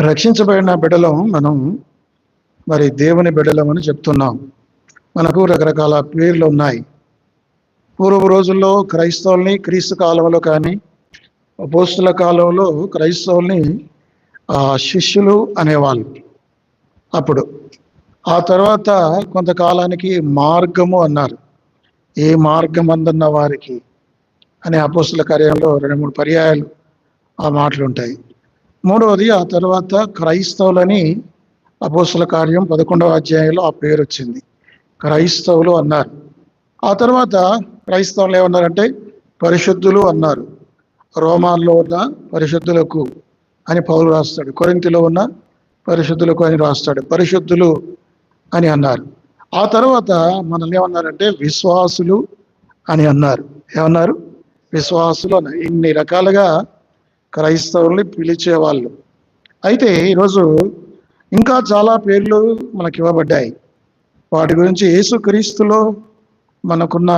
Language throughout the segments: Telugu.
రక్షించబడిన బిడ్డలం మనం మరి దేవుని బిడ్డలమని చెప్తున్నాం. మనకు రకరకాల పేర్లు ఉన్నాయి. పూర్వ రోజుల్లో క్రైస్తవుల్ని క్రీస్తు కాలంలో కానీ అపోస్తుల కాలంలో క్రైస్తవుల్ని శిష్యులు అనేవాళ్ళు. అప్పుడు ఆ తర్వాత కొంతకాలానికి మార్గము అన్నారు. ఏ మార్గం అందున్న వారికి అనే అపోస్తుల కార్యంలో 2-3 పర్యాయాలు ఆ మాటలు ఉంటాయి. మూడవది ఆ తర్వాత క్రైస్తవులని అపోస్తుల కార్యం 11వ అధ్యాయంలో ఆ పేరు వచ్చింది. క్రైస్తవులు అన్నారు. ఆ తర్వాత క్రైస్తవులు ఏమన్నారంటే పరిశుద్ధులు అన్నారు. రోమాల్లో ఉన్న పరిశుద్ధులకు అని పౌలు రాస్తాడు, కొరింథీలో ఉన్న పరిశుద్ధులకు అని రాస్తాడు, పరిశుద్ధులు అని అన్నారు. ఆ తర్వాత మనల్ని ఏమన్నారంటే విశ్వాసులు అని అన్నారు. ఏమన్నారు? విశ్వాసులు అన్నారు. ఇన్ని రకాలుగా క్రైస్తవుల్ని పిలిచేవాళ్ళు. అయితే ఈరోజు ఇంకా చాలా పేర్లు మనకి ఇవ్వబడ్డాయి. వాటి గురించి యేసుక్రీస్తులో మనకున్న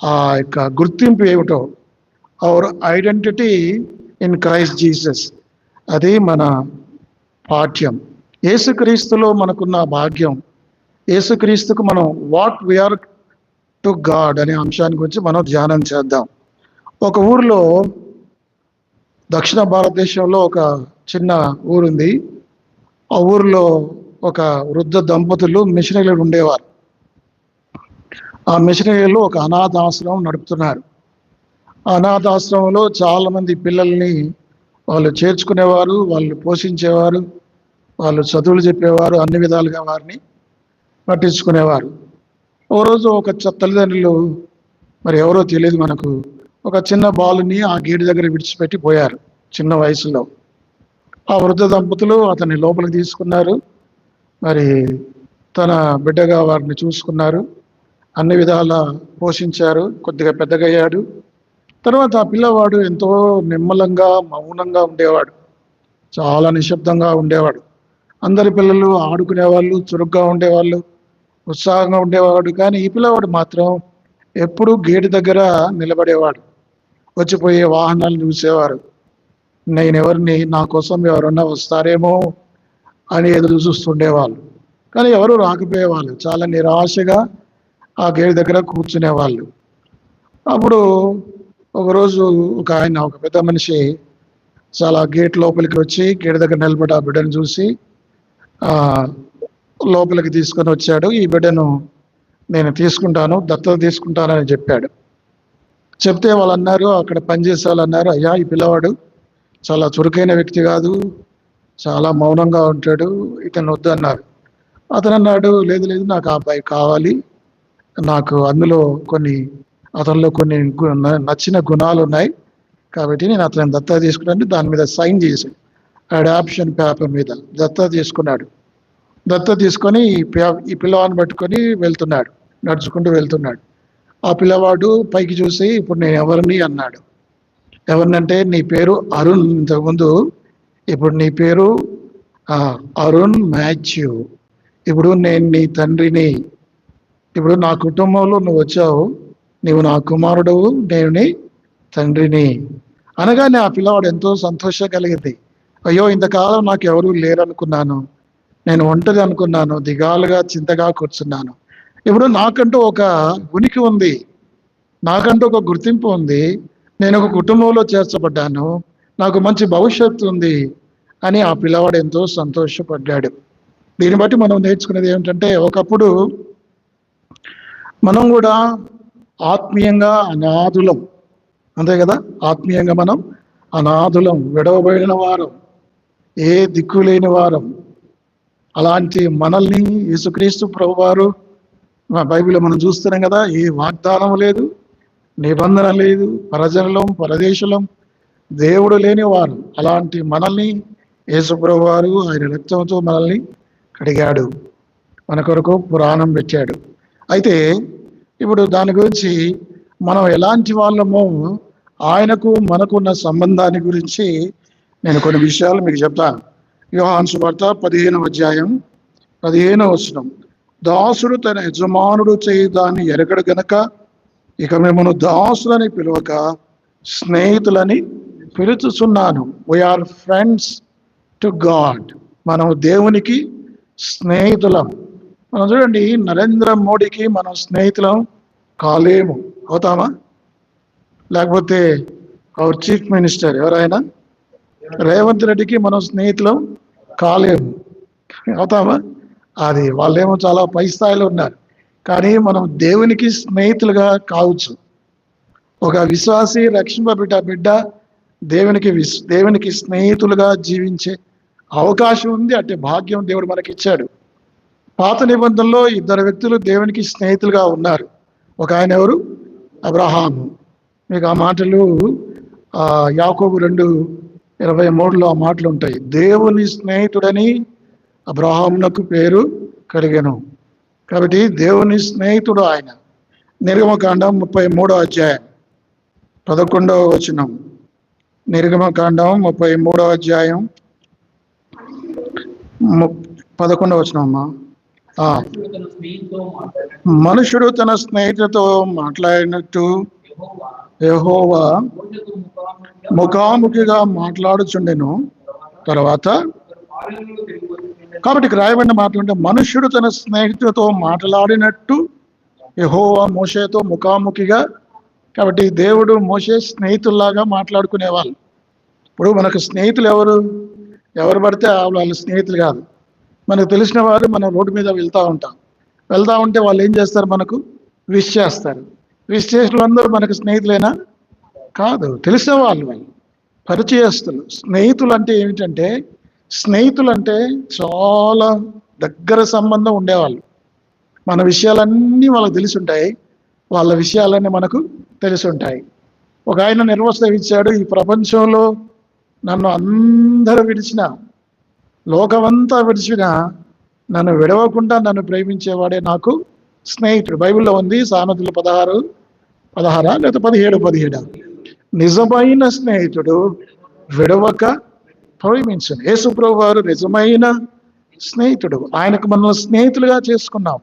ఆ యొక్క గుర్తింపు ఏమిటో, our identity in Christ Jesus, అది మన పాఠ్యం. యేసుక్రీస్తులో మనకున్న భాగ్యం, యేసుక్రీస్తుకు మనం వాట్ వీఆర్ టు గాడ్ అనే అంశాన్ని గురించి మనం ధ్యానం చేద్దాం. ఒక ఊరిలో, దక్షిణ భారతదేశంలో ఒక చిన్న ఊరుంది. ఆ ఊరిలో ఒక వృద్ధ దంపతులు మిషనరీలు ఉండేవారు. ఆ మిషనరీలు ఒక అనాథాశ్రమం నడుపుతున్నారు. ఆ అనాథాశ్రమంలో చాలామంది పిల్లల్ని వాళ్ళు చేర్చుకునేవారు, వాళ్ళు పోషించేవారు, వాళ్ళు చదువులు చెప్పేవారు, అన్ని విధాలుగా వారిని పట్టించుకునేవారు. ఓ రోజు ఒక తల్లిదండ్రులు, మరి ఎవరో తెలియదు మనకు, ఒక చిన్న బాలుని ఆ గేటు దగ్గర విడిచిపెట్టి పోయారు చిన్న వయసులో. ఆ వృద్ధ దంపతులు అతన్ని లోపలికి తీసుకున్నారు. మరి తన బిడ్డగా వారిని చూసుకున్నారు, అన్ని విధాలా పోషించారు. కొద్దిగా పెద్దగా అయ్యాడు. తర్వాత ఆ పిల్లవాడు ఎంతో నిమ్మలంగా మౌనంగా ఉండేవాడు, చాలా నిశ్శబ్దంగా ఉండేవాడు. అందరి పిల్లలు ఆడుకునేవాళ్ళు, చురుగ్గా ఉండేవాళ్ళు, ఉత్సాహంగా ఉండేవాడు. కానీ ఈ పిల్లవాడు మాత్రం ఎప్పుడూ గేటు దగ్గర నిలబడేవాడు. వచ్చిపోయే వాహనాలు చూసేవారు. నేనెవరిని, నా కోసం ఎవరన్నా వస్తారేమో అని ఎదురు చూస్తుండేవాళ్ళు. కానీ ఎవరు రాకపోయేవాళ్ళు. చాలా నిరాశగా ఆ గేటు దగ్గర కూర్చునేవాళ్ళు. అప్పుడు ఒకరోజు ఒక పెద్ద మనిషి చాలా గేట్ లోపలికి వచ్చి గేటు దగ్గర నిలబడి ఆ బిడ్డను చూసి లోపలికి తీసుకొని వచ్చాడు. ఈ బిడ్డను నేను తీసుకుంటాను, దత్తత తీసుకుంటానని చెప్పాడు. చెప్తే వాళ్ళు అన్నారు, అక్కడ పనిచేసే వాళ్ళు అన్నారు, అయ్యా ఈ పిల్లవాడు చాలా చురుకైన వ్యక్తి కాదు, చాలా మౌనంగా ఉంటాడు, ఇతను వద్దు అన్నారు. అతను అన్నాడు, లేదు లేదు, నాకు ఆ అబ్బాయి కావాలి, నాకు అతనిలో కొన్ని నచ్చిన గుణాలు ఉన్నాయి, కాబట్టి నేను అతను దత్తత తీసుకున్నాను. దాని మీద సైన్ చేశాడు, అడాప్షన్ పేపర్ మీద దత్తత తీసుకున్నాడు. దత్తత తీసుకొని ఈ పిల్లవాడిని పట్టుకొని వెళ్తున్నాడు, నడుచుకుంటూ వెళ్తున్నాడు. ఆ పిల్లవాడు పైకి చూసి, ఇప్పుడు నేను ఎవరిని అన్నాడు. ఎవరినంటే, నీ పేరు అరుణ్, ఇంతకుముందు, ఇప్పుడు నీ పేరు అరుణ్ మాథ్యూ, ఇప్పుడు నేను నీ తండ్రిని, ఇప్పుడు నా కుటుంబంలో నువ్వు వచ్చావు, నీవు నా కుమారుడవు, నేను నీ తండ్రిని అనగానే ఆ పిల్లవాడు ఎంతో సంతోషం కలిగింది. అయ్యో, ఇంతకాలం నాకు ఎవరూ లేరనుకున్నాను, నేను ఒంటరి అనుకున్నాను, దిగాలుగా చింతగా కూర్చున్నాను. ఇప్పుడు నాకంటూ ఒక ఉనికి ఉంది, నాకంటూ ఒక గుర్తింపు ఉంది, నేను ఒక కుటుంబంలో చేర్చబడ్డాను, నాకు మంచి భవిష్యత్తు ఉంది అని ఆ పిల్లవాడు ఎంతో సంతోషపడ్డాడు. దీన్ని బట్టి మనం నేర్చుకునేది ఏమిటంటే, ఒకప్పుడు మనం కూడా ఆత్మీయంగా అనాథులం, అంతే కదా? ఆత్మీయంగా మనం అనాథులం, విడవబడిన వారం, ఏ దిక్కు లేని వారం. అలాంటి మనల్ని యేసుక్రీస్తు ప్రభువారు, బైబిల్లో మనం చూస్తున్నాం కదా, ఏ వాగ్దానం లేదు, నిబంధన లేదు, పరజనులం, పరదేశులం, దేవుడు లేని వారు. అలాంటి మనల్ని యేసు ప్రభువారు ఆయన రక్తంతో మనల్ని కడిగాడు, మన కొరకు పురాణం పెట్టాడు. అయితే ఇప్పుడు దాని గురించి మనం ఎలాంటి వాళ్ళమో, ఆయనకు మనకున్న సంబంధాన్ని గురించి నేను కొన్ని విషయాలు మీకు చెప్తాను. యోహాను సువార్త 15వ అధ్యాయం 15వ వచనం, దాసుడు తన యజమానుడు చేయి దాన్ని ఎరగడు గనక ఇక మిమ్మల్ని దాసులని పిలవక స్నేహితులని పిలుచుచున్నాను. We are friends to God. మనం దేవునికి స్నేహితులం. మనం చూడండి, నరేంద్ర మోడీకి మనం స్నేహితులం కాలేము. అవుతామా? లేకపోతే అవర్ చీఫ్ మినిస్టర్ ఎవరైనా రేవంత్ రెడ్డికి మనం స్నేహితులం కాలేము. అవుతామా? అది వాళ్ళేమో చాలా పై స్థాయిలో ఉన్నారు, కానీ మనం దేవునికి స్నేహితులుగా కావచ్చు. ఒక విశ్వాసి రక్షింపబడ్డ బిడ్డ దేవునికి స్నేహితులుగా జీవించే అవకాశం ఉంది. అట్టి భాగ్యం దేవుడు మనకి ఇచ్చాడు. పాత నిబంధనలో 2 వ్యక్తులు దేవునికి స్నేహితులుగా ఉన్నారు. ఒక ఆయన ఎవరు? అబ్రహాము. మీకు ఆ మాటలు యాకోబు 2:23లో ఆ మాటలు ఉంటాయి. దేవుని స్నేహితుడని అబ్రహామునకు పేరు కలిగెను. కాబట్టి దేవుని స్నేహితుడు ఆయన. నిర్గమకాండం 33వ అధ్యాయం 11వ వచనం. నిర్గమకాండం 33వ అధ్యాయం 11వ వచనం అమ్మా. మనుషుడు తన స్నేహితులతో మాట్లాడినట్టు యెహోవా ముఖాముఖిగా మాట్లాడుచుండెను. తర్వాత కాబట్టి ఇక్కడ రాయబడిన మాట అంటే మనుష్యుడు తన స్నేహితులతో మాట్లాడినట్టు యెహోవా మోషేతో ముఖాముఖిగా. కాబట్టి దేవుడు మోషే స్నేహితుల్లాగా మాట్లాడుకునేవాళ్ళు. ఇప్పుడు మనకు స్నేహితులు ఎవరు పడితే వాళ్ళ స్నేహితులు కాదు. మనకు తెలిసిన వారు మనం రోడ్డు మీద వెళ్తూ ఉంటే వాళ్ళు ఏం చేస్తారు? మనకు విష్ చేస్తారు. విష్ చేసిన వాళ్ళందరూ మనకు స్నేహితులేనా? కాదు, తెలిసిన వాళ్ళు పరిచయస్తులు. స్నేహితులు అంటే ఏమిటంటే, స్నేహితులు అంటే చాలా దగ్గర సంబంధం ఉండేవాళ్ళు. మన విషయాలన్నీ వాళ్ళకి తెలిసి ఉంటాయి, వాళ్ళ విషయాలన్నీ మనకు తెలిసి ఉంటాయి. ఒక ఆయన నిర్వచనం ఇచ్చాడు, ఈ ప్రపంచంలో నన్ను అందరూ విడిచిన, లోకమంతా విడిచిన, నన్ను విడవకుండా నన్ను ప్రేమించేవాడే నాకు స్నేహితుడు. బైబిల్లో ఉంది, సామెతలు 16 లేదా 17. నిజమైన స్నేహితుడు విడవక ప్రేమించను. యేసు ప్రభువు వారు నిజమైన స్నేహితుడు. ఆయనకు మనల్ని స్నేహితులుగా చేసుకున్నాం.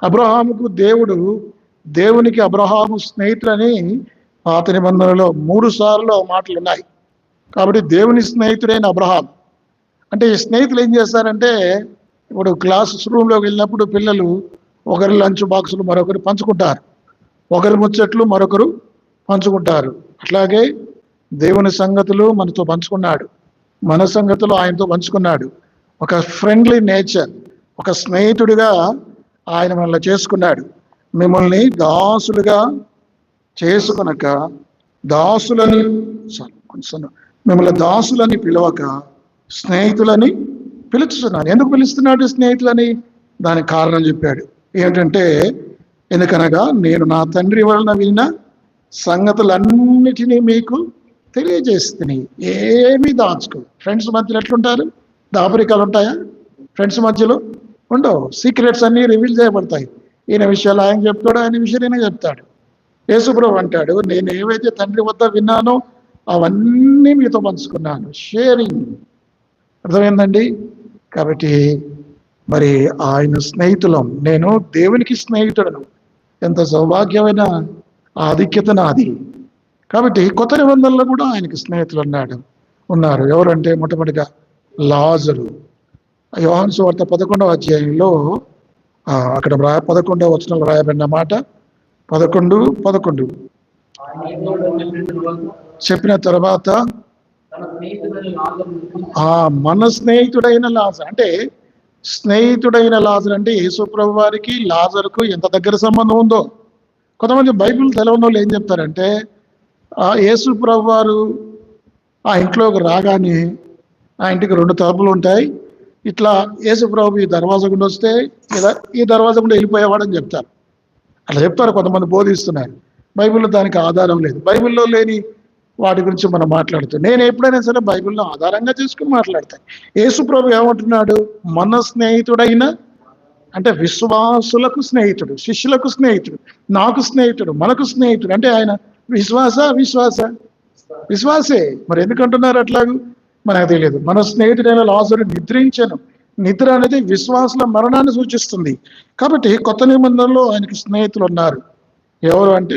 అబ్రహాముకు దేవునికి అబ్రహాము స్నేహితులని పాత నిబంధనలో 3 సార్లు మాటలు ఉన్నాయి. కాబట్టి దేవుని స్నేహితుడైన అబ్రహాం అంటే, ఈ స్నేహితులు ఏం చేస్తారంటే, ఇప్పుడు క్లాస్ రూమ్లోకి వెళ్ళినప్పుడు పిల్లలు ఒకరి లంచ్ బాక్సులు మరొకరు పంచుకుంటారు, ఒకరి ముచ్చట్లు మరొకరు పంచుకుంటారు. అట్లాగే దేవుని సంగతులు మనతో పంచుకున్నాడు, మన సంగతులు ఆయనతో పంచుకున్నాడు. ఒక ఫ్రెండ్లీ నేచర్, ఒక స్నేహితుడిగా ఆయన మనల్ని చేసుకున్నాడు. మిమ్మల్ని దాసులుగా చేసుకొనక మిమ్మల్ని దాసులని పిలవక స్నేహితులని పిలుస్తున్నాను. ఎందుకు పిలుస్తున్నాడు స్నేహితులని? దానికి కారణం చెప్పాడు. ఏమిటంటే, ఎందుకనగా నేను నా తండ్రి వలన విన్న సంగతులన్నిటినీ మీకు తెలియజేస్తుంది. ఏమీ దాచుకో. ఫ్రెండ్స్ మధ్యలో ఎట్లుంటారు? దాపరికాలు ఉంటాయా? ఫ్రెండ్స్ మధ్యలో ఉండవు. సీక్రెట్స్ అన్నీ రివీల్ చేయబడతాయి. ఈయన విషయాలు ఆయన చెప్తాడు, ఆయన విషయాలు ఈయన చెప్తాడు. యేసుప్రభు అంటాడు, నేను ఏవైతే తండ్రి వద్ద విన్నానో అవన్నీ మీతో పంచుకున్నాను. షేరింగ్. అర్థమైందండి? కాబట్టి మరి ఆయన స్నేహితులం. నేను దేవునికి స్నేహితుడను. ఎంత సౌభాగ్యమైన ఆధిక్యత నాది. కాబట్టి కొత్త నిబంధనలో కూడా ఆయనకి స్నేహితులు ఉన్నారు. ఎవరంటే, మొట్టమొదటిగా లాజరు. యోహాను సువార్త 11వ అధ్యాయంలో అక్కడ 11వ వచనంలో రాయబడిన మాట 11 చెప్పిన తర్వాత మన స్నేహితుడైన లాజరు అంటే, స్నేహితుడైన లాజరు అంటే యేసు ప్రభు వారికి లాజరుకు ఎంత దగ్గర సంబంధం ఉందో. కొంతమంది బైబిల్ తెలవని వాళ్ళు ఏం చెప్తారంటే, యేసు ప్రభు వారు ఆ ఇంట్లోకి రాగానే ఆ ఇంటికి 2 తలుపులు ఉంటాయి, ఇట్లా యేసు ప్రభు ఈ దర్వాజా గుండా వస్తే ఈ దర్వాజా గుండా వెళ్ళిపోయేవాడని చెప్తారు. అట్లా చెప్తారు, కొంతమంది బోధిస్తున్నారు. బైబిల్లో దానికి ఆధారం లేదు. బైబిల్లో లేని వాటి గురించి మనం మాట్లాడుతాం. నేను ఎప్పుడైనా సరే బైబిల్లో ఆధారంగా చేసుకుని మాట్లాడతాను. యేసు ప్రభు ఏమంటున్నాడు? మన స్నేహితుడైన అంటే విశ్వాసులకు స్నేహితుడు, శిష్యులకు స్నేహితుడు, నాకు స్నేహితుడు, మనకు స్నేహితుడు. అంటే ఆయన విశ్వాసే. మరి ఎందుకంటున్నారు అట్లాగూ మనకు తెలియదు. మన స్నేహితుడైన లాజరు నిద్రించెను. నిద్ర అనేది విశ్వాసుల మరణాన్ని సూచిస్తుంది. కాబట్టి కొత్త నిబంధనలో ఆయనకి స్నేహితులు ఉన్నారు. ఎవరు అంటే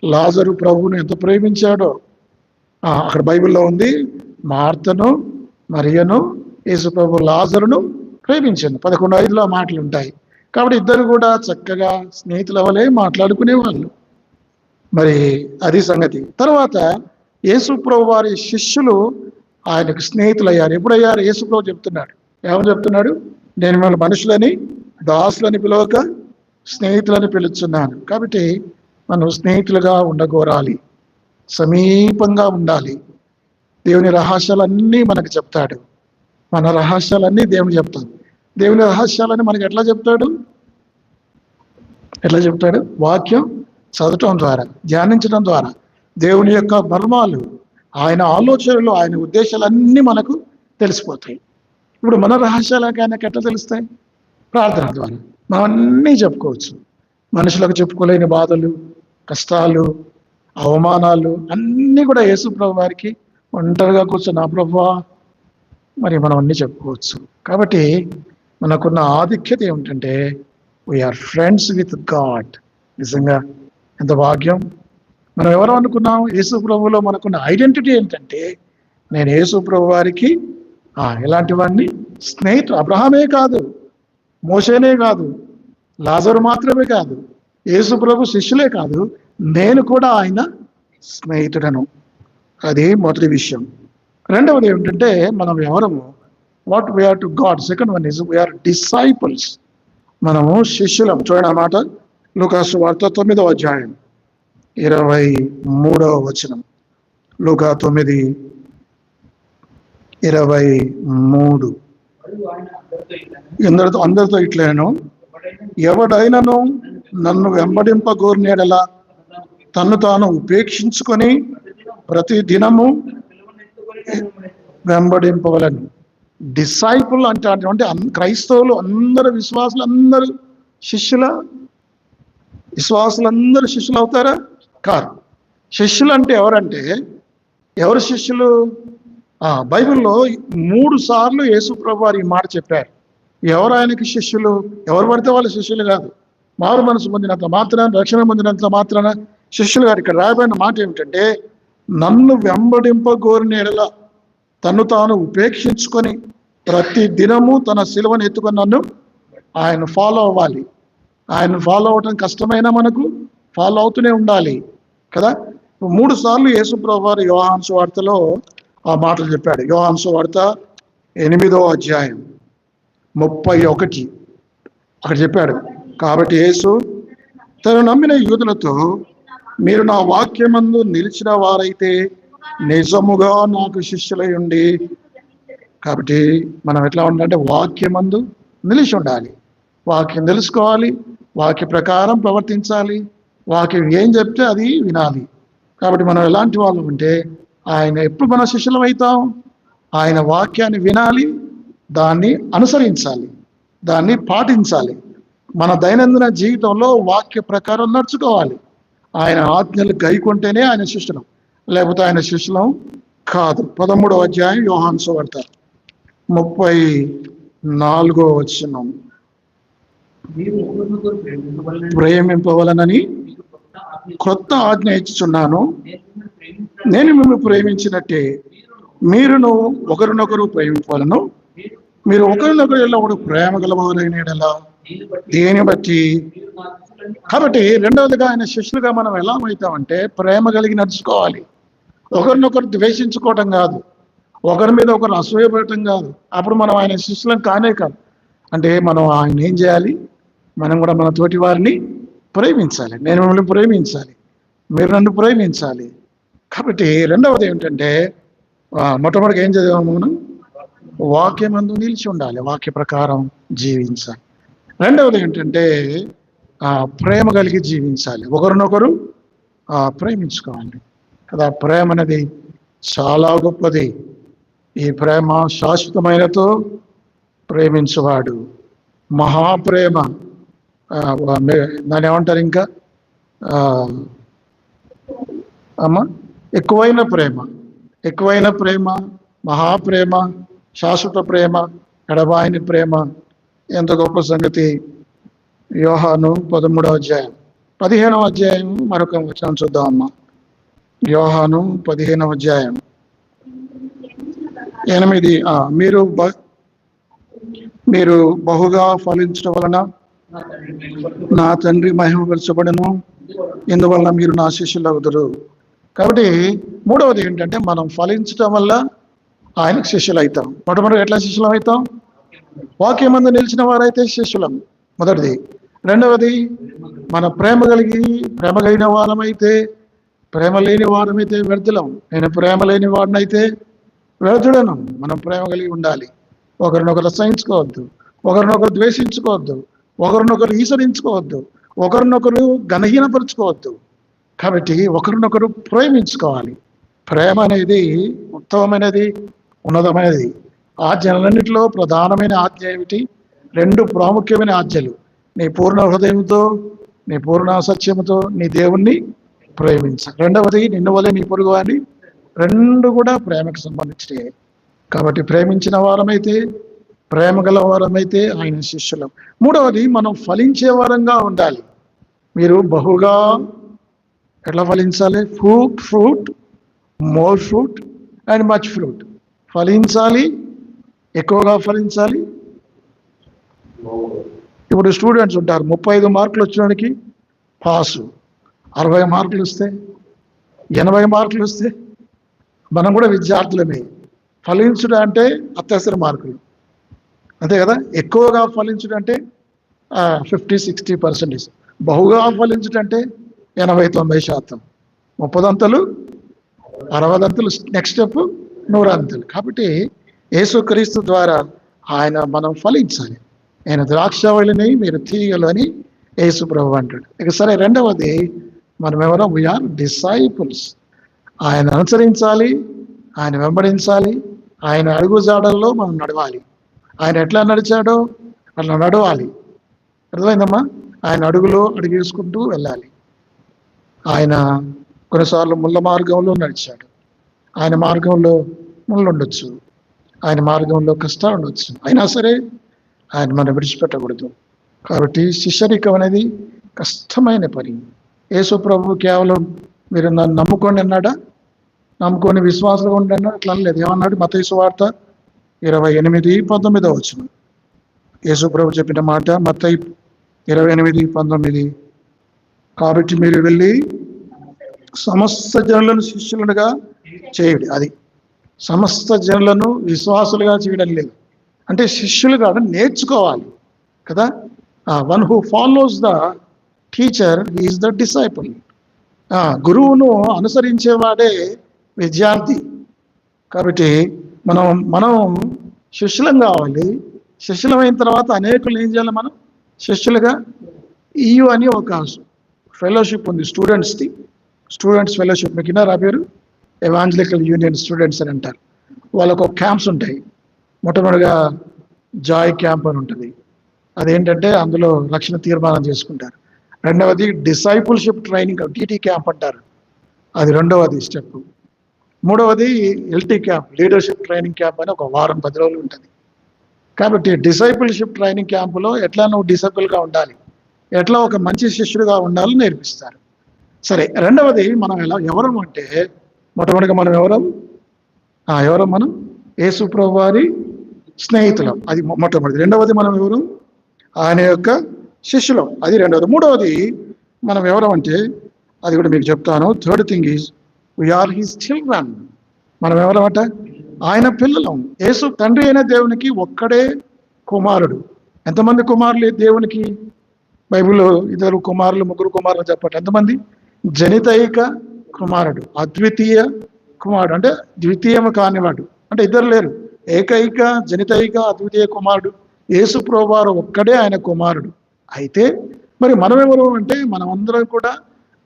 లాజరు ప్రభువును ఎంత ప్రేమించాడో అక్కడ బైబిల్లో ఉంది. మార్తను మరియను యేసుప్రభు లాజరును ప్రేమించాను. 11:5 మాటలు ఉంటాయి. కాబట్టి ఇద్దరు కూడా చక్కగా స్నేహితుల వలె మాట్లాడుకునేవాళ్ళు. మరి అది సంగతి. తర్వాత యేసుప్రభు వారి శిష్యులు ఆయనకు స్నేహితులయ్యారు. ఎప్పుడయ్యారు? యేసుప్రభు చెప్తున్నాడు. ఏమని చెప్తున్నాడు? నేను మిమ్మల్ని మనుషులని దాసులని పిలవక స్నేహితులని పిలుచున్నాను. కాబట్టి మనం స్నేహితులుగా ఉండగోరాలి, సమీపంగా ఉండాలి. దేవుని రహస్యాలన్నీ మనకు చెప్తాడు. మన రహస్యాలన్నీ దేవుని చెప్తాడు. దేవుని రహస్యాలని మనకి ఎట్లా చెప్తాడు? వాక్యం చదవటం ద్వారా, ధ్యానించడం ద్వారా దేవుని యొక్క మర్మాలు, ఆయన ఆలోచనలు, ఆయన ఉద్దేశాలన్నీ మనకు తెలిసిపోతాయి. ఇప్పుడు మన రహస్యాలకి ఆయనకు ఎట్లా తెలుస్తాయి? ప్రార్థన ద్వారా మనం అన్నీ చెప్పుకోవచ్చు. మనుషులకు చెప్పుకోలేని బాధలు, కష్టాలు, అవమానాలు అన్నీ కూడా యేసుప్రభు వారికి ఒంటరిగా కూర్చొని, ప్రభువా, మరి మనం అన్నీ చెప్పుకోవచ్చు. కాబట్టి మనకున్న ఆధిక్యత ఏమిటంటే వీఆర్ ఫ్రెండ్స్ విత్ గాడ్. నిజంగా ఎంత భాగ్యం! మనం ఎవరు అనుకున్నాం? యేసు ప్రభువులో మనకున్న ఐడెంటిటీ ఏంటంటే, నేను యేసు ప్రభు వారికి ఎలాంటి వాడిని? స్నేహితుడు. అబ్రహామే కాదు, మోషేనే కాదు, లాజరు మాత్రమే కాదు, యేసు ప్రభు శిష్యులే కాదు, నేను కూడా ఆయన స్నేహితుడను. అది మొదటి విషయం. రెండవది ఏమిటంటే మనం ఎవరము? What we are to God. Second one is we are disciples. మనము శిష్యులం. చూడండి ఆ మాట, లూకాసు వార్త 9వ అధ్యాయం 23వ వచనం. లూకా 9:23. అందరితో ఇట్లేను, ఎవడైనను నన్ను వెంబడింపగోరినేడలా తన్ను తాను ఉపేక్షించుకొని ప్రతి దినము వెంబడింపవలను. డిసైపుల్ అంటే క్రైస్తవులు అందరూ విశ్వాసులు అందరూ విశ్వాసులందరూ శిష్యులు అవుతారా? కాదు. శిష్యులు అంటే ఎవరంటే, ఎవరు శిష్యులు? బైబిల్లో 3 సార్లు యేసుప్రభు వారు ఈ మాట చెప్పారు. ఎవరు ఆయనకి శిష్యులు? ఎవరు పడితే వాళ్ళు శిష్యులు కాదు. మారు మనసు పొందినంత మాత్రాన, రక్షణ పొందినంత మాత్రాన శిష్యులు గారు. ఇక్కడ రాయబడిన మాట ఏమిటంటే, నన్ను వెంబడింపగోరిన ఎడల తను తాను ఉపేక్షించుకొని ప్రతి దినము తన సిలువను ఎత్తుకొని నన్ను ఆయన ఫాలో అవ్వాలి. ఆయన ఫాలో అవటం కష్టమైనా మనకు ఫాలో అవుతూనే ఉండాలి కదా. 3 సార్లు యేసుప్రభు వారు యోహాను సువార్తలో ఆ మాటలు చెప్పాడు. యోహాను సువార్త 8వ అధ్యాయం 31 అక్కడ చెప్పాడు. కాబట్టి యేసు తను నమ్మిన యూదులతో, మీరు నా వాక్యమందు నిలిచిన వారైతే నిజముగా నాకు శిష్యులై ఉండి. కాబట్టి మనం ఎట్లా ఉండాలంటే వాక్యమందు నిలిచి ఉండాలి, వాక్యం తెలుసుకోవాలి, వాక్య ప్రకారం ప్రవర్తించాలి, వాక్యం ఏం చెప్తే అది వినాలి. కాబట్టి మనం ఎలాంటి వాళ్ళం అంటే, ఆయన ఎప్పుడు మన శిష్యులం అవుతాం? ఆయన వాక్యాన్ని వినాలి, దాన్ని అనుసరించాలి, దాన్ని పాటించాలి. మన దైనందిన జీవితంలో వాక్య ప్రకారం నడుచుకోవాలి. ఆయన ఆజ్ఞలు గైకొంటేనే ఆయన శిష్యులం, లేకపోతే ఆయన శిష్యులం కాదు. 13వ అధ్యాయం యోహాను సువార్త 34వ వచనం. ప్రేమింపవలనని క్రొత్త ఆజ్ఞ ఇచ్చుచున్నాను, నేను మిమ్మల్ని ప్రేమించినట్టే మీరును ఒకరినొకరు ప్రేమింపవలను. మీరు ఒకరినొకరు ఎల్లప్పుడు ప్రేమ గలవారైన ఎడల దేని బట్టి. కాబట్టి రెండవదిగా ఆయన శిష్యులుగా మనం ఎలా అవుతామంటే, ప్రేమ కలిగి నడుచుకోవాలి. ఒకరినొకరు ద్వేషించుకోవటం కాదు, ఒకరి మీద ఒకరు అసూయపడటం కాదు. అప్పుడు మనం ఆయన శిష్యులం కానే కాదు. అంటే మనం ఆయన ఏం చేయాలి? మనం కూడా మన తోటి వారిని ప్రేమించాలి. నేను మిమ్మల్ని ప్రేమించాలి, మీరు నన్ను ప్రేమించాలి. కాబట్టి రెండవది ఏమిటంటే, మొట్టమొదటిగా ఏం చదివాము మనం? వాక్యమందు నిలిచి ఉండాలి, వాక్య ప్రకారం జీవించాలి. రెండవది ఏంటంటే ప్రేమ కలిగి జీవించాలి, ఒకరినొకరు ప్రేమించుకోవాలి కదా. ప్రేమ అనేది చాలా గొప్పది. ఈ ప్రేమ శాశ్వతమైనతో ప్రేమించువాడు మహాప్రేమ. దాన్ని ఏమంటారు ఇంకా? ఎక్కువైన ప్రేమ, మహాప్రేమ, శాశ్వత ప్రేమ, ఎడబాయిని ప్రేమ. ఎంత గొప్ప సంగతి. యోహాను 13వ అధ్యాయం 15వ అధ్యాయం మరొక వచనం చూద్దాం అమ్మా. యోహాను 15వ అధ్యాయం 8 మీరు బహుగా ఫలించడం వలన నా తండ్రి మహిమపరచబడను, ఇందువలన మీరు నా శిష్యులు అవుతారు. కాబట్టి మూడవది ఏంటంటే మనం ఫలించడం వల్ల ఆయనకు శిష్యులు అవుతాం. మొట్టమొదటి ఎట్లా శిష్యులం అవుతాం? వాక్యమందు నిలిచిన వారైతే శిష్యులం, మొదటిది. రెండవది మన ప్రేమ కలిగిన వారమైతే, ప్రేమ లేని వారమైతే వ్యర్థులం. నేను ప్రేమ లేని వాడినైతే వ్యర్థుడను. మనం ప్రేమ కలిగి ఉండాలి. ఒకరినొకరు సహించుకోవద్దు, ఒకరినొకరు ద్వేషించుకోవద్దు, ఒకరినొకరు ఈసరించుకోవద్దు, ఒకరినొకరు ఘనహీనపరుచుకోవద్దు. కాబట్టి ఒకరినొకరు ప్రేమించుకోవాలి. ప్రేమ అనేది ఉత్తమమైనది, ఉన్నతమైనది. ఆజ్ఞలన్నింటిలో ప్రధానమైన ఆజ్ఞ ఏమిటి? 2 ప్రాముఖ్యమైన ఆజ్ఞలు. నీ పూర్ణ హృదయంతో, నీ పూర్ణ సత్యముతో నీ దేవుణ్ణి ప్రేమించ. రెండవది నిన్ను వలె నీ పొరుగు వారిని. 2 కూడా ప్రేమకు సంబంధించినవి. కాబట్టి ప్రేమించిన వారమైతే, ప్రేమ గల వారమైతే ఆయన శిష్యులం. మూడవది మనం ఫలించే వారంగా ఉండాలి. మీరు బహుగా ఎట్లా ఫలించాలి? Fruit, more fruit and much fruit. ఫలించాలి, ఎక్కువగా ఫలించాలి. ఇప్పుడు స్టూడెంట్స్ ఉంటారు, 35 మార్కులు వచ్చినోడికి పాసు, 60 మార్కులు వస్తే, 80 మార్కులు వస్తే మనం కూడా విద్యార్థులమే. ఫలించుడు అంటే అత్యవసర మార్కులు, అంతే కదా. ఎక్కువగా ఫలించుడు అంటే 50-60%. బహుగా ఫలించుడు అంటే 80-90%. 30 అంతలు, 60 అంతలు, నెక్స్ట్ స్టెప్ 100 అంతలు. కాబట్టి యేసుక్రీస్తు ద్వారా ఆయన మనం ఫలించాలి. నేను ద్రాక్షావళిని, మీరు తీగలు అని యేసు ప్రభు అంటాడు. ఇక సరే, రెండవది మనం ఎవరో? We are disciples. ఆయన అనుసరించాలి, ఆయన వెంబడించాలి, ఆయన అడుగుజాడల్లో మనం నడవాలి. ఆయన ఎట్లా నడిచాడో అట్లా నడవాలి. అర్థమైందమ్మా? ఆయన అడుగులో అడుగేసుకుంటూ వెళ్ళాలి. ఆయన కొన్నిసార్లు ముళ్ళ మార్గంలో నడిచాడు. ఆయన మార్గంలో ముళ్ళు ఉండొచ్చు, ఆయన మార్గంలో కష్టాలు ఉండొచ్చు. అయినా సరే ఆయన మనం విడిచిపెట్టకూడదు. కాబట్టి శిష్యరికం అనేది కష్టమైన పని. యేసు ప్రభు కేవలం మీరు నన్ను నమ్ముకోండి అన్నాడా? నమ్ముకొని విశ్వాసంగా ఉండి అన్నాడు? అట్లా అనలేదు. ఏమన్నాడు? మత్తయి సువార్త 28:19 యేసు ప్రభు చెప్పిన మాట, మత్తయి 28:19. కాబట్టి మీరు వెళ్ళి సమస్త జనులను శిష్యులుగా చేయుడి. అది సమస్త జనులను విశ్వాసులుగా చేయడం లేదు, అంటే శిష్యులుగా నేర్చుకోవాలి కదా. One who follows the teacher is the disciple. గురువును అనుసరించేవాడే విద్యార్థి. కాబట్టి మనం శిష్యులం కావాలి. శిష్యులమైన తర్వాత అనేకులు ఏం చేయాలి? మనం శిష్యులుగా EU అని ఒక ఫెలోషిప్ ఉంది స్టూడెంట్స్ది. స్టూడెంట్స్ ఫెలోషిప్ మీకు విన్నారా పేరు? ఎవాంజలికల్ యూనియన్ స్టూడెంట్స్ అని అంటారు. వాళ్ళకు క్యాంప్స్ ఉంటాయి. మొట్టమొదటిగా జాయ్ క్యాంప్ అని ఉంటుంది. అదేంటంటే అందులో రక్షణ తీర్మానం చేసుకుంటారు. రెండవది డిసైపుల్షిప్ ట్రైనింగ్, DT క్యాంప్ అంటారు, అది రెండవది స్టెప్. మూడవది LT camp, leadership training camp అని ఒక వారం 10 రోజులు ఉంటుంది. కాబట్టి డిసైపుల్షిప్ ట్రైనింగ్ క్యాంపులో ఎట్లా నువ్వు డిసైపుల్గా ఉండాలి, ఎట్లా ఒక మంచి శిష్యుడిగా ఉండాలని నేర్పిస్తారు. సరే, రెండవది మనం ఎవరం అంటే, మొట్టమొదటిగా మనం ఎవరం? మనం యేసు ప్రభు వారి స్నేహితులం, అది మొట్టమొదటి. రెండవది మనం ఎవరు? ఆయన యొక్క శిష్యులం, అది రెండవది. మూడవది మనం ఎవరం అంటే, అది కూడా మీకు చెప్తాను. Third thing is we are his children. మనం ఎవరమాట? ఆయన పిల్లలం. యేసు తండ్రి అయిన దేవునికి ఒక్కడే కుమారుడు. ఎంతమంది కుమారులు దేవునికి? బైబిల్లో 2 కుమారులు 3 కుమారులు చెప్పండి. ఎంతమంది? జనితైక కుమారుడు, అద్వితీయ కుమారుడు, అంటే ద్వితీయము కానివాడు, అంటే ఇద్దరు లేరు. ఏకైక, జనితైక, అద్వితీయ కుమారుడు యేసు ప్రభువారు ఒక్కడే ఆయన కుమారుడు. అయితే మరి మనం ఎవరు అంటే, మనమందరం కూడా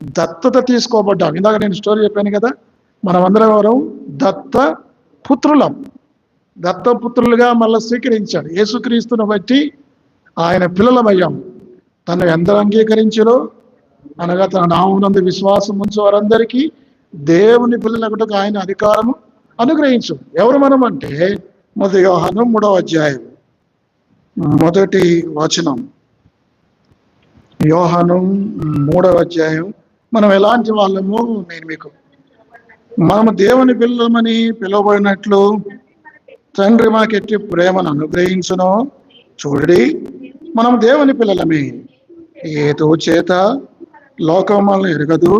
దత్తత తీసుకోబడ్డాం. ఇందాక నేను స్టోరీ చెప్పాను కదా, మనమందరం ఎవరు? దత్త పుత్రులం. దత్తపుత్రులుగా మళ్ళీ స్వీకరించాడు. యేసుక్రీస్తును బట్టి ఆయన పిల్లలమయ్యాం. తను ఎందరు అంగీకరించారో, అనగా తన నామమునందు విశ్వాసం ఉంచు వారందరికీ దేవుని పిల్లలకు ఆయన అధికారము అనుగ్రహించు. ఎవరు మనం అంటే, మొదటి యోహాను 3వ అధ్యాయం 1వ వచనం. యోహాను 3వ అధ్యాయం. మనం ఎలాంటి వాళ్ళము? మనము దేవుని పిల్లలమని పిలువబడినట్లు తండ్రి మనకెట్టి ప్రేమను అనుగ్రహించునో చూడి మనం దేవుని పిల్లలమే. ఏదో చేత లోకం మనల్ని ఎరగదు.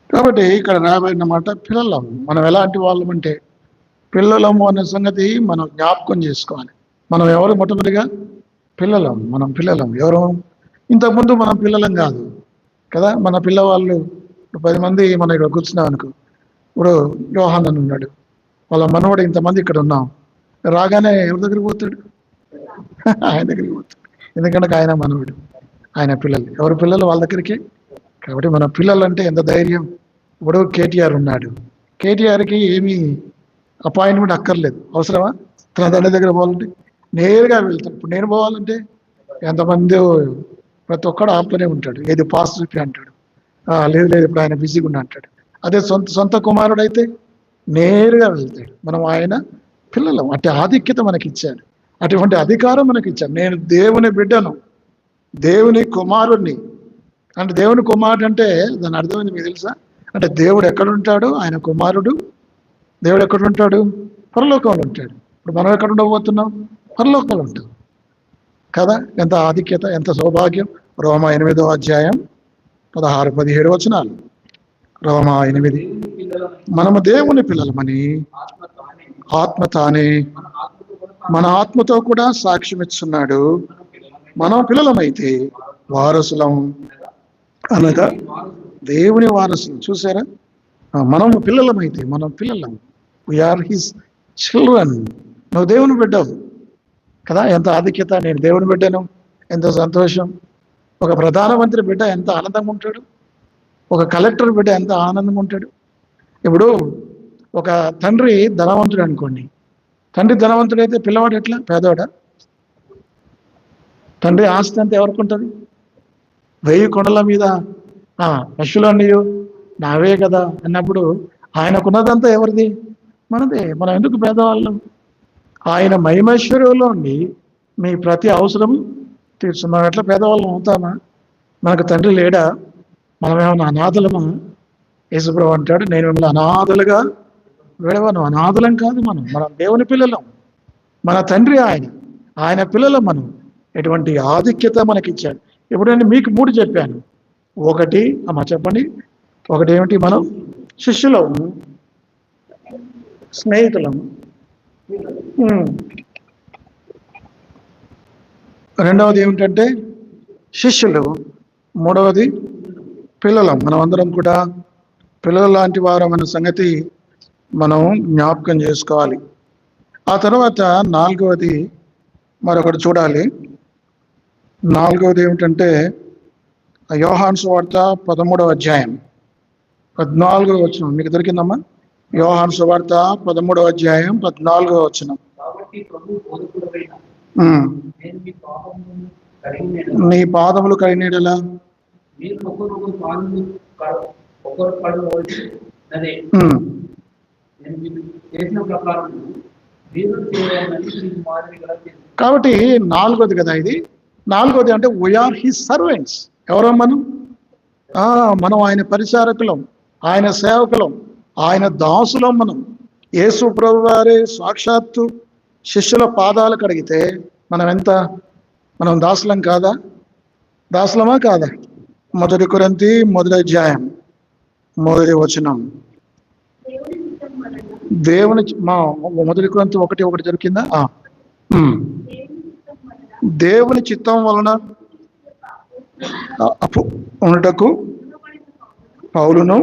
కాబట్టి ఇక్కడ రాబడిన మాట పిల్లలము. మనం ఎలాంటి వాళ్ళం అంటే పిల్లలము అనే సంగతి మనం జ్ఞాపకం చేసుకోవాలి. మనం ఎవరు? మొట్టమొదటిగా పిల్లలం. మనం పిల్లలం. ఎవరు? ఇంతకుముందు మనం పిల్లలం కాదు కదా. మన పిల్లవాళ్ళు 10 మంది మనం ఇక్కడ కూర్చున్నాం అనుకో. ఇప్పుడు యోహాన్ అని ఉన్నాడు, వాళ్ళ మనవాడు ఇంతమంది ఇక్కడ ఉన్నాం. రాగానే ఎవరి దగ్గరికి పోతాడు? ఆయన దగ్గరికి పోతాడు. ఎందుకంటే ఆయన మనవాడు, ఆయన పిల్లలు. ఎవరి పిల్లలు? వాళ్ళ దగ్గరికి. కాబట్టి మన పిల్లలు అంటే ఎంత ధైర్యం. ఇప్పుడు కేటీఆర్ ఉన్నాడు, కేటీఆర్కి ఏమీ అపాయింట్మెంట్ అక్కర్లేదు. అవసరమా? తన తండ్రి దగ్గర పోవాలంటే నేరుగా వెళ్తాడు. ఇప్పుడు నేను పోవాలంటే ఎంతమంది, ప్రతి ఒక్కడు ఆపుతూనే ఉంటాడు. ఏది పాస్ చూపి అంటాడు. లేదు లేదు ఇప్పుడు ఆయన బిజీగా ఉన్నా అంటాడు. అదే సొంత కుమారుడు అయితే నేరుగా వెళ్తాడు. మనం ఆయన పిల్లలం. అట్టి ఆధిక్యత మనకి ఇచ్చాడు, అటువంటి అధికారం మనకి ఇచ్చాడు. నేను దేవుని బిడ్డను, దేవుని కుమారుణ్ణి. అంటే దేవుని కుమారుడు అంటే దాని అర్థమైంది మీకు తెలుసా? అంటే దేవుడు ఎక్కడుంటాడు? ఆయన కుమారుడు. దేవుడు ఎక్కడుంటాడు? పరలోకంలో ఉంటాడు. ఇప్పుడు మనం ఎక్కడ ఉండబోతున్నాం? పరలోకంలో ఉంటాం కదా. ఎంత ఆధిక్యత, ఎంత సౌభాగ్యం. రోమా 8వ అధ్యాయం 16-17 వచనాలు. రోమా 8. మనము దేవుని పిల్లలమని ఆత్మ తానే మన ఆత్మతో కూడా సాక్ష్యం ఇస్తున్నాడు. మనం పిల్లలమైతే వారసులం, అనగా దేవుని వారసులు. చూసారా? మనం పిల్లలమైతే మనం పిల్లలం. We are his children. నువ్వు దేవుని బిడ్డవు కదా. ఎంత ఆధిక్యత. నేను దేవుని బిడ్డను, ఎంత సంతోషం. ఒక ప్రధానమంత్రి బిడ్డ ఎంత ఆనందంగా ఉంటాడు, ఒక కలెక్టర్ బిడ్డ ఎంత ఆనందంగా ఉంటాడు. ఇప్పుడు ఒక తండ్రి ధనవంతుడు అనుకోండి. తండ్రి ధనవంతుడైతే పిల్లవాడు ఎట్లా? పేదవాడా? తండ్రి ఆస్తి అంతా ఎవరికి ఉంటుంది? 1000 కొండల మీద పశువులన్నీ నావే కదా అన్నప్పుడు ఆయనకున్నదంతా ఎవరిది? మనదే. మనం ఎందుకు పేదవాళ్ళం? ఆయన మహిమైశ్వర్యంలో ఉండి మీ ప్రతి అవసరం తీర్చున్నాం. ఎట్లా పేదవాళ్ళం అవుతామా? మనకు తండ్రి లేడా? మనమేమన్నా అనాథలమా? యేసుప్రభువు అంటాడు, నేను మిమ్మల్ని అనాథలుగా విడవను. అనాథలం కాదు మనం దేవుని పిల్లలం. మన తండ్రి ఆయన పిల్లలం మనం. ఎటువంటి ఆధిక్యత మనకిచ్చాడు. ఎప్పుడైనా మీకు 3 చెప్పాను. ఒకటి చెప్పండి. ఒకటి ఏమిటి? మనం శిష్యులం, స్నేహితులం. రెండవది ఏమిటంటే శిష్యులు. మూడవది పిల్లలం. మనం అందరం కూడా పిల్లల లాంటి వారు అనే సంగతి మనం జ్ఞాపకం చేసుకోవాలి. ఆ తర్వాత 4వది మరొకటి చూడాలి. 4వది ఏమిటంటే యోహాను సువార్త 13వ అధ్యాయం 14వ వచనం. మీకు దొరికిందమ్మా? యోహాను సువార్త 13వ అధ్యాయం 14వ వచనం. నీ పాదములు కడిగినలా కాబట్టి 4వది కదా ఇది. 4వది అంటే వీఆర్ హిస్ సర్వెంట్స్. ఎవరో మనం ఆయన పరిచారకులం, ఆయన సేవకులం, ఆయన దాసులం. యేసు ప్రభు వారే సాక్షాత్తు శిష్యుల పాదాలు కడిగితే మనం దాసులం కాదా? దాసులమా కాదా? 1 కొరింథీ 1వ అధ్యాయం 1వ వచనం. దేవుని 1 కొరింథీ 1:1 దొరికిందా? దేవుని చిత్తం వలన ఉండటకు పౌలును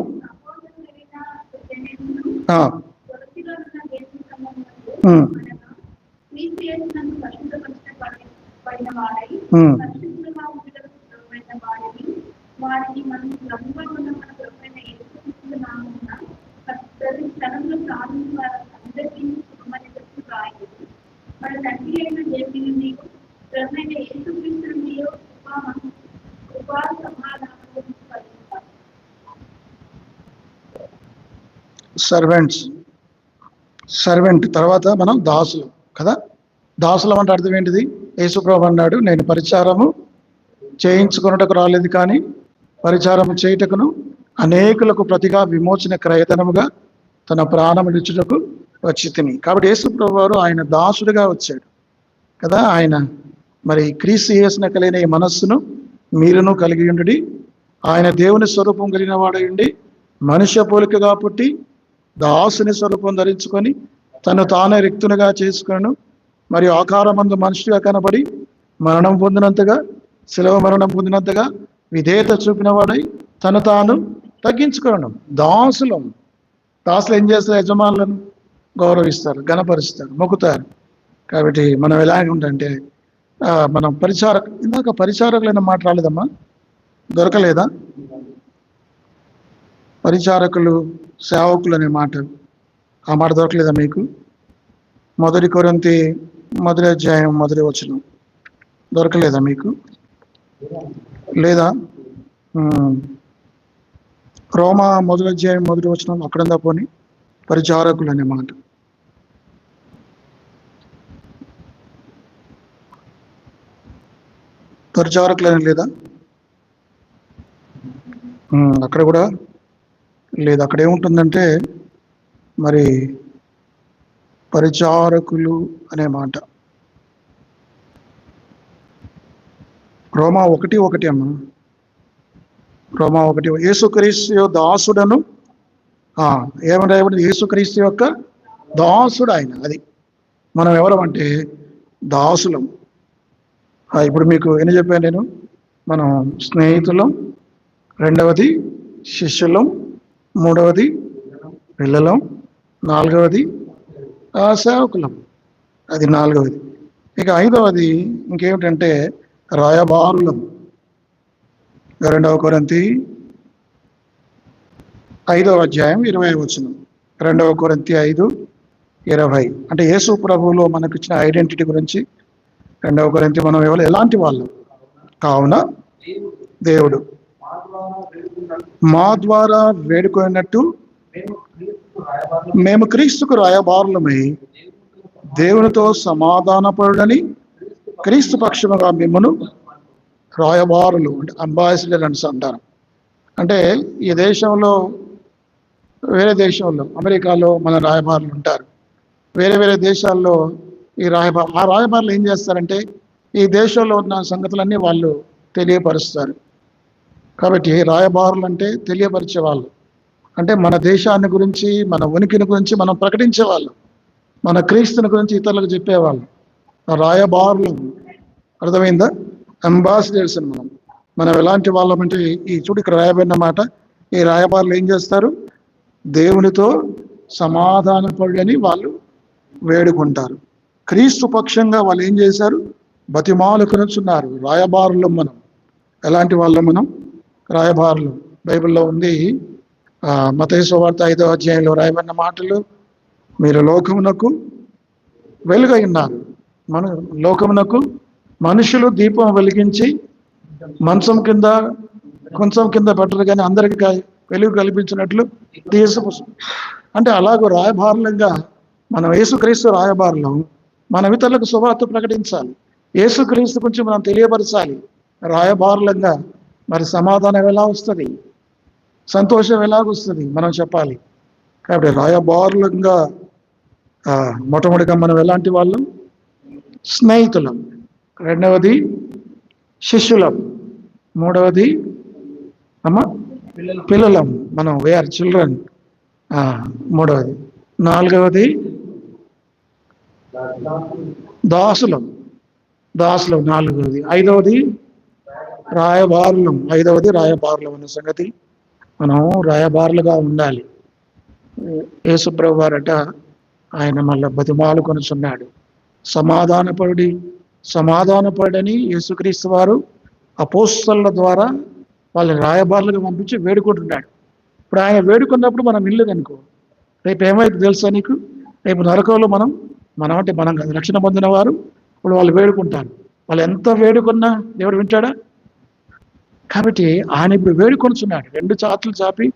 సర్వెంట్ తర్వాత మనం దాసులు కదా. దాసులం అంటే అర్థం ఏంటిది? యేసుప్రభు అన్నాడు, నేను పరిచారము చేయించుకున్నటకు రాలేదు కానీ పరిచారము చేయుటకును అనేకులకు ప్రతిగా విమోచన క్రయధనముగా తన ప్రాణమునిచ్చుటకు వచ్చి తిని. కాబట్టి యేసు ప్రభువారు ఆయన దాసుడిగా వచ్చాడు కదా. ఆయన మరి క్రీస్తు యేసున కలిగిన ఈ మనస్సును మీరును కలిగి ఉండి, ఆయన దేవుని స్వరూపం కలిగిన వాడయుండి మనుష్య పోలికగా పుట్టి దాసుని స్వరూపం ధరించుకొని తను తానే రిక్తునిగా చేసుకొను, మరియు ఆకారమందు మనిషిగా కనబడి మరణం పొందినంతగా, శిలువ మరణం పొందినంతగా విధేయత చూపిన వాడై తను తాను తగ్గించుకోవడం. దాసులు ఏం చేస్తారు? యజమానులను గౌరవిస్తారు, గణపరుస్తారు, మొక్కుతారు. కాబట్టి మనం ఎలాగ ఉంటే మనం ఇందాక పరిచారకులైన మాట రాలేదమ్మా, దొరకలేదా? పరిచారకులు, సేవకులు అనే మాట, ఆ మాట దొరకలేదా మీకు? 1 కొరింథీ 1వ అధ్యాయం 1వ వచనం దొరకలేదా మీకు? లేదా రోమా 1వ అధ్యాయం 1వ వచనం అక్కడందా పోని పరిచారకులు అనే మాట. పరిచారకులని లేదా? అక్కడ కూడా లేదు. అక్కడ ఏముంటుందంటే మరి పరిచారకులు అనే మాట రోమా 1:1 అమ్మా. రోమా 1 యేసుక్రీస్తు దాసుడను, ఏమన్నా యేసుక్రీస్తు యొక్క దాసుడు ఆయన. అది మనం ఎవరం అంటే దాసులం. ఇప్పుడు మీకు ఎన్ని చెప్పాను నేను? మనం స్నేహితులం, రెండవది శిష్యులం, మూడవది పిల్లలం, నాలుగవది సేవకులం, అది నాలుగవది. ఇక ఐదవది ఇంకేమిటంటే రాయబారులం. 2 కొరింథీ 5వ అధ్యాయం 20వ వచనం. 2 కొరింథీ 5:20 అంటే యేసు ప్రభువులో మనకు ఇచ్చిన ఐడెంటిటీ గురించి. 2 కొరింథీ మనం ఎలాంటి వాళ్ళం కావున దేవుడు మా ద్వారా వేడుకున్నట్టు మేము క్రీస్తుకు రాయబారులమై దేవునితో సమాధానపరుడని క్రీస్తు పక్షముగా మిమ్మను రాయబారులు అంటే అంబాసిడర్స్ అంటారు. అంటే ఈ దేశంలో, వేరే దేశంలో, అమెరికాలో మన రాయబారులు ఉంటారు. వేరే వేరే దేశాల్లో ఆ రాయబారులు ఏం చేస్తారంటే ఈ దేశంలో ఉన్న సంగతులన్నీ వాళ్ళు తెలియపరుస్తారు. కాబట్టి రాయబారులు అంటే తెలియపరిచే వాళ్ళు, అంటే మన దేశాన్ని గురించి, మన ఉనికిని గురించి మనం ప్రకటించేవాళ్ళు, మన క్రీస్తుని గురించి ఇతరులకు చెప్పేవాళ్ళు రాయబారులు. అర్థమైందా? అంబాసిడర్స్ అని మనం ఎలాంటి వాళ్ళం అంటే ఈ చూడు ఇక్కడ రాయబడిన మాట, ఈ రాయబారులు ఏం చేస్తారు? దేవునితో సమాధానపడని వాళ్ళు వేడుకుంటారు. క్రీస్తు పక్షంగా వాళ్ళు ఏం చేశారు? బతిమాలుకొనుచున్నారు. రాయబారులు మనం. ఎలాంటి వాళ్ళం మనం? రాయబారులు. బైబిల్లో ఉంది, మత్తయి సువార్త 5వ అధ్యాయంలో రాయబడిన మాటలు, మీరు లోకమునకు వెలుగై ఉన్నారు. మన లోకమునకు మనుషులు దీపం వెలిగించి మంచం కింద కొంచెం కింద పెట్టరు, కానీ అందరికి వెలుగు కల్పించినట్లు అంటే అలాగూ రాయబారులంగా మనం యేసుక్రీస్తు రాయబారులం. మన ఇతరులకు సువార్త ప్రకటించాలి, యేసుక్రీస్తు గురించి మనం తెలియపరచాలి. రాయబారులంగా మరి సమాధానం ఎలా వస్తుంది, సంతోషం ఎలాగొస్తుంది మనం చెప్పాలి. కాబట్టి రాయబారులంగా మొట్టమొదటిగా మనం ఎలాంటి వాళ్ళం? స్నేహితులం, రెండవది శిష్యులం, మూడవది పిల్లలం, మనం వేఆర్ చిల్డ్రన్, మూడవది, నాలుగవది దాసులం, నాలుగవది, ఐదవది రాయబారులం, అనే సంగతి మనం రాయబారులుగా ఉండాలి. యేసుప్రభు వారట ఆయన మళ్ళీ బతిమాలు కొనుచున్నాడు, సమాధానపడని యేసుక్రీస్తు వారు అపోస్తలుల ద్వారా వాళ్ళని రాయబారులుగా పంపించి వేడుకుంటున్నాడు. ఇప్పుడు ఆయన వేడుకున్నప్పుడు మనం ఇల్లు కనుకో, రేపు ఏమైతే తెలుసా నీకు? రేపు నరకంలో మనం అంటే మనం రక్షణ పొందిన వారు ఇప్పుడు వాళ్ళు వేడుకుంటారు. వాళ్ళు ఎంత వేడుకున్నా దేవుడు వింటాడా? కాబట్టి ఆయన ఇప్పుడు వేడుకొనుచున్నాడు, 2 చేతులు చాపి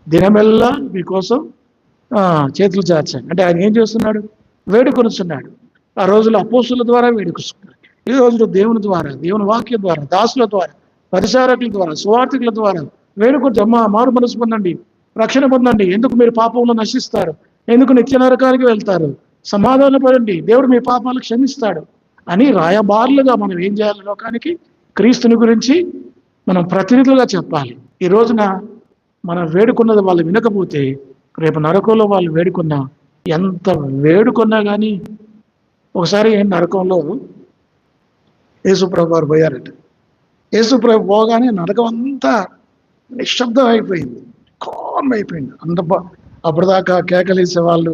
దినమెల్లా మీకోసం చేతులు చాచాడు. అంటే ఆయన ఏం చేస్తున్నాడు? వేడుకొనుచున్నాడు. ఆ రోజులు అపోస్తుల ద్వారా వేడుకొస్తున్నాడు, ఈ రోజులు దేవుని ద్వారా, దేవుని వాక్యం ద్వారా, దాసుల ద్వారా, పరిచారకుల ద్వారా, సువార్థికుల ద్వారా వేడుకుంటే, అమ్మా మారు మనసు పొందండి, రక్షణ పొందండి, ఎందుకు మీరు పాపంలో నశిస్తారు, ఎందుకు నిత్య నరకానికి వెళ్తారు? సమాధానపడండి, దేవుడు మీ పాపాలు క్షమిస్తాడు అని రాయబారులుగా మనం ఏం చేయాలి? లోకానికి క్రీస్తుని గురించి మనం ప్రతినిధులుగా చెప్పాలి. ఈ రోజున మనం వేడుకున్నది వాళ్ళు వినకపోతే రేపు నరకంలో వాళ్ళు వేడుకున్నా, ఎంత వేడుకున్నా కానీ, ఒకసారి నరకంలో యేసుప్రభు వారు పోయారట. యేసుప్రభు పోగానే నరకం అంతా నిశ్శబ్దం అయిపోయింది, కామ్ అయిపోయింది. అప్పటిదాకా కేకలేసే వాళ్ళు,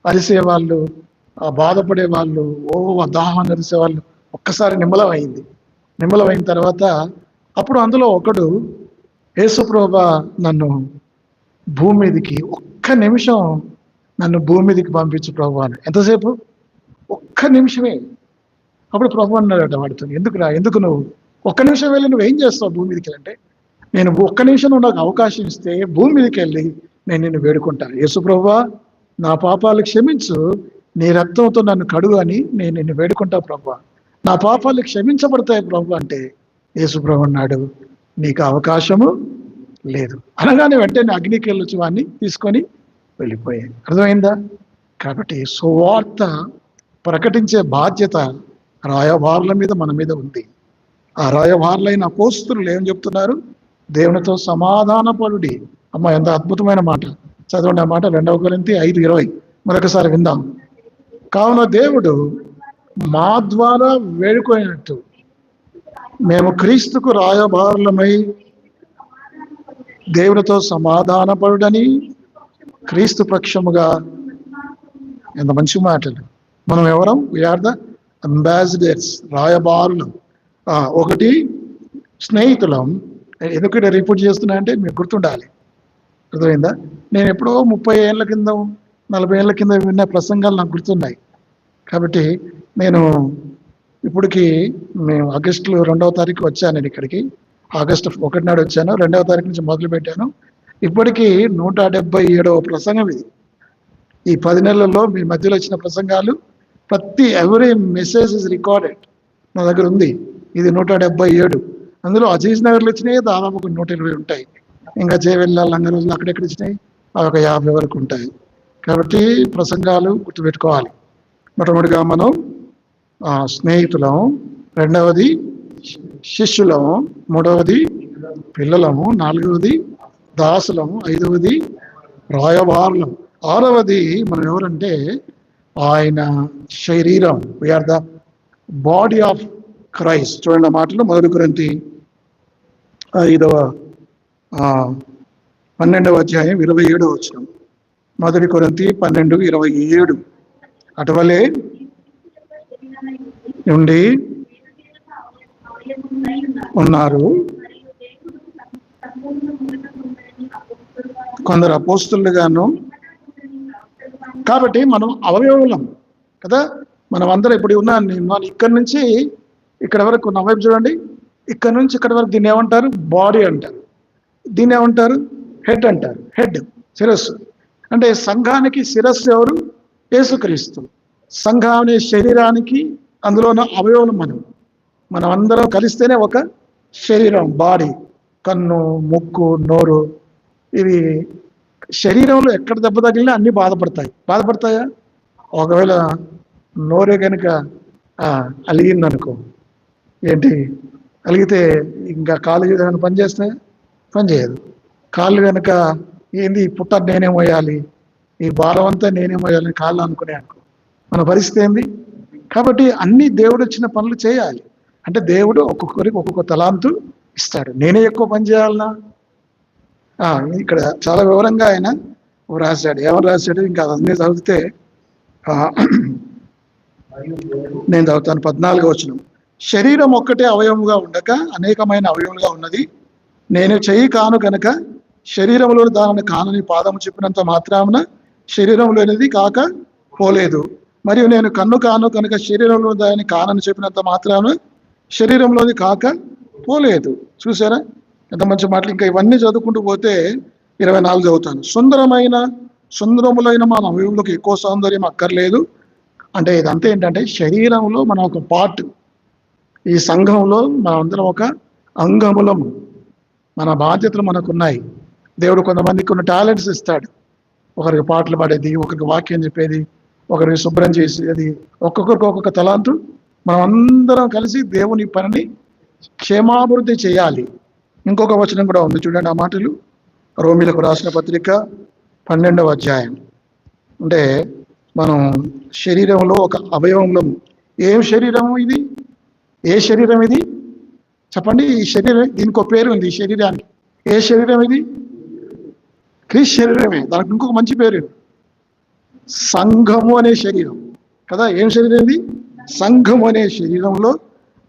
అరిసేవాళ్ళు, బాధపడే వాళ్ళు, దాహం అరిసేవాళ్ళు ఒక్కసారి నిమ్మలమైంది. నిమ్మలమైన తర్వాత అప్పుడు అందులో ఒకడు, యేసుప్రభు నన్ను భూమి మీదకి ఒక్క నిమిషం నన్ను భూమి మీదకి పంపించు ప్రభు అని. ఎంతసేపు? ఒక్క నిమిషమే. అప్పుడు ప్రభు అన్నాడట వాడితో, ఎందుకు నువ్వు ఒక్క నిమిషం వెళ్ళి నువ్వేం చేస్తావు భూమి మీదకి అంటే, నేను ఒక్క నిమిషం నువ్వు నాకు అవకాశం ఇస్తే భూమి మీదకి వెళ్ళి నేను నిన్ను వేడుకుంటాను. యేసు ప్రభువా, నా పాపాలు క్షమించు, నీ రక్తంతో నన్ను కడుగు అని నేను నిన్ను వేడుకుంటా ప్రభువా, నా పాపాలు క్షమించబడతాయి ప్రభు అంటే, యేసు ప్రభు అన్నాడు, నీకు అవకాశము లేదు అనగానే వెంటనే అగ్నికి వెళ్ళొచ్చి వాడిని తీసుకొని వెళ్ళిపోయాయి. అర్థమైందా? కాబట్టి సువార్త ప్రకటించే బాధ్యత రాయబారుల మీద, మన మీద ఉంది. ఆ రాయబారులైన అపోస్తలులు ఏం చెప్తున్నారు? దేవునితో సమాధానపడుడి. అమ్మ, ఎంత అద్భుతమైన మాట! చదవండి ఆ మాట, 2 కొరింథీ 5:20 మరొకసారి విందాం. కావున దేవుడు మా ద్వారా వేడుకొనినట్టు మేము క్రీస్తుకు రాయబారులమై దేవునితో సమాధానపడుడని క్రీస్తు పక్షముగా. ఎంత మంచి మాటలు! మనం ఎవరం? వీఆర్ ద అంబాసిడర్స్, రాయబారులు. ఒకటి స్నేహితులం. ఎందుకు ఇక్కడ రిపోర్ట్ చేస్తున్నా అంటే మీకు గుర్తుండాలి. అర్థమైందా? నేను ఎప్పుడో 30 ఏళ్ళ కింద 40 ఏళ్ళ కింద విన్న ప్రసంగాలు నాకు గుర్తున్నాయి. కాబట్టి నేను ఇప్పటికి మేము ఆగస్టు 2వ తారీఖు వచ్చాను. నేను ఇక్కడికి ఆగస్టు 1 నాడు వచ్చాను. 2వ తారీఖు నుంచి మొదలు పెట్టాను. ఇప్పటికీ 177వ ప్రసంగం ఇది. ఈ 10 నెలల్లో మీ మధ్యలో వచ్చిన ప్రసంగాలు ఎవ్రీ మెసేజ్ ఇస్ రికార్డెడ్ నా దగ్గర ఉంది. ఇది 177. అందులో అజీజ్ నగర్లు వచ్చినాయి, దాదాపు 120 ఉంటాయి. ఇంకా జయవెల్లాల్, లంగరోజులు అక్కడెక్కడ వచ్చినాయి, అవి ఒక 50 వరకు ఉంటాయి. కాబట్టి ప్రసంగాలు గుర్తుపెట్టుకోవాలి. మొట్టమొదటిగా మనం స్నేహితులం, రెండవది శిష్యులము, మూడవది పిల్లలము, నాలుగవది దాసులము, ఐదవది రాయబారులం, ఆరవది మనం ఎవరంటే ఆయన శరీరం. We are the body of Christ. చూడండి ఆ మాటలు 1 కొరింథీ 12వ అధ్యాయం 27వ వచనం. 1 కొరింథీ 12:27. అటువలే నుండి ఉన్నారు కొందరు అపోస్తలుగాను. కాబట్టి మనం అవయవులం కదా. మనం అందరం ఇప్పుడు ఉన్నాను, ఇక్కడి నుంచి ఇక్కడ వరకు నా వైపు చూడండి, ఇక్కడ నుంచి ఇక్కడ వరకు దీన్ని ఏమంటారు? బాడీ అంటారు. దీన్ని ఏమంటారు? హెడ్ అంటారు. హెడ్, శిరస్సు. అంటే సంఘానికి శిరస్సు ఎవరు? యేసుక్రీస్తు. సంఘం అనే శరీరానికి అందులో ఉన్న అవయవులు మనం అందరం కలిస్తేనే ఒక శరీరం, బాడీ. కన్ను, ముక్కు, నోరు, ఇవి శరీరంలో ఎక్కడ దెబ్బ తగిలినా అన్నీ బాధపడతాయా? ఒకవేళ నోరే కనుక అలిగిందనుకో, ఏంటి అలిగితే ఇంకా కాళ్ళు ఏమైనా పనిచేస్తాయా? పనిచేయదు. కాళ్ళు కనుక ఏంది పుట్ట నేనే మోయాలి, ఈ భారం అంతా నేనే మోయాలని కాళ్ళు అనుకునే అనుకో, మన పరిస్థితి ఏంది? కాబట్టి అన్ని దేవుడు వచ్చిన పనులు చేయాలి. అంటే దేవుడు ఒక్కొక్కరికి ఒక్కొక్క తలాంతు ఇస్తాడు. నేనే ఎక్కువ పని చేయాలనా? ఇక్కడ చాలా వివరంగా ఆయన రాశాడు. ఏమని రాశాడు? ఇంకా అన్నీ చదివితే నేను చదువుతాను. 14వ వచనం. శరీరం ఒక్కటే అవయవముగా ఉండక అనేకమైన అవయవములుగా ఉన్నది. నేను చెయ్యి కాను కనుక శరీరంలో దానిని కానని పాదము చెప్పినంత మాత్రాన శరీరంలోనిది కాక పోలేదు. మరియు నేను కన్ను కాను కనుక శరీరంలో దాన్ని కానని చెప్పినంత మాత్రాన శరీరంలోది కాక పోలేదు. చూసారా ఎంత మంచి మాటలు! ఇంకా ఇవన్నీ చదువుకుంటూ పోతే 24 చదువుతాను. సుందరములైన మన అవయవులకు ఎక్కువ సౌందర్యం అక్కర్లేదు. అంటే ఇదంతా ఏంటంటే శరీరంలో మన ఒక పార్ట్. ఈ సంఘంలో మనమందరం ఒక అంగములము. మన బాధ్యతలు మనకున్నాయి. దేవుడు కొంతమందికి కొన్ని టాలెంట్స్ ఇస్తాడు. ఒకరికి పాటలు పాడేది, ఒకరికి వాక్యం చెప్పేది, ఒకరికి శుభ్రం చేసేది, ఒక్కొక్కరికి ఒక్కొక్క తలాంతు. మనం అందరం కలిసి దేవుని పనిని క్షేమాభివృద్ధి చేయాలి. ఇంకొక వచనం కూడా ఉంది చూడండి, ఆ మాటలు రోమీలకు రాసిన పత్రిక 12వ అధ్యాయం. అంటే మనం శరీరంలో ఒక అవయవంలో, ఏం శరీరం ఇది, ఏ శరీరం ఇది చెప్పండి? ఈ శరీరం, దీనికి ఒక పేరు ఉంది ఈ శరీరానికి. ఏ శరీరం ఇది? క్రీస్తు శరీరమే. దానికి ఇంకొక మంచి పేరు, సంఘము అనే శరీరం కదా. ఏం శరీరం ఇది? సంఘము అనే శరీరంలో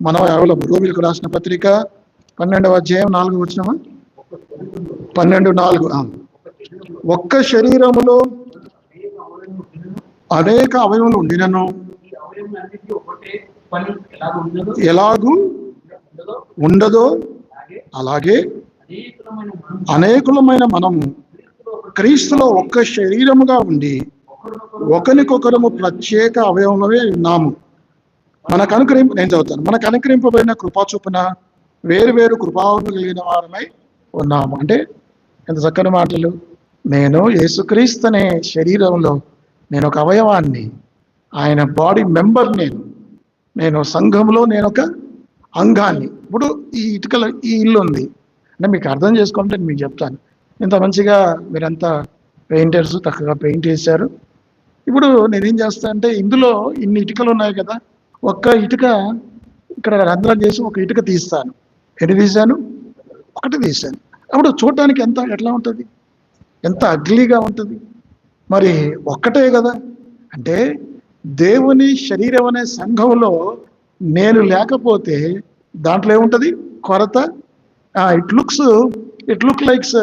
మనం ఎవరు? రోమీలకు రాసిన పత్రిక 12వ అధ్యాయం 4వ వచనమా? 12:4. ఒక్క శరీరములో అనేక అవయవములు ఉండినను ఎలాగూ ఉండదో అలాగే అనేకులమైన మనము క్రీస్తులో ఒక్క శరీరముగా ఉండి ఒకరికొకరము ప్రత్యేక అవయవమే ఉన్నాము. నేను చదువుతాను. మనకు అనుకరింపబడిన కృపా చొప్పున వేరు వేరు కృపావరములు కలిగిన వారమై ఉన్నాము. అంటే ఎంత చక్కని మాటలు. నేను యేసుక్రీస్తు అనే శరీరంలో నేను ఒక అవయవాన్ని, ఆయన బాడీ మెంబర్. నేను సంఘంలో నేను ఒక అంగాన్ని. ఇప్పుడు ఈ ఇటుకల ఈ ఇల్లు ఉంది అంటే మీకు అర్థం చేసుకోవాలంటే మీకు చెప్తాను. ఇంత మంచిగా మీరంతా పెయింటర్స్ చక్కగా పెయింట్ చేశారు. ఇప్పుడు నేనేం చేస్తా అంటే, ఇందులో ఇన్ని ఇటుకలు ఉన్నాయి కదా, ఒక్క ఇటుక ఇక్కడ రంధ్రం చేసి ఒక ఇటుక తీస్తాను. ఎన్ని తీశాను? ఒకటి తీశాను. అప్పుడు చూడటానికి ఎట్లా ఉంటుంది? ఎంత అగ్లీగా ఉంటుంది. మరి ఒక్కటే కదా. అంటే దేవుని శరీరం అనే సంఘంలో నేను లేకపోతే దాంట్లో ఏముంటుంది? కొరత. It look likes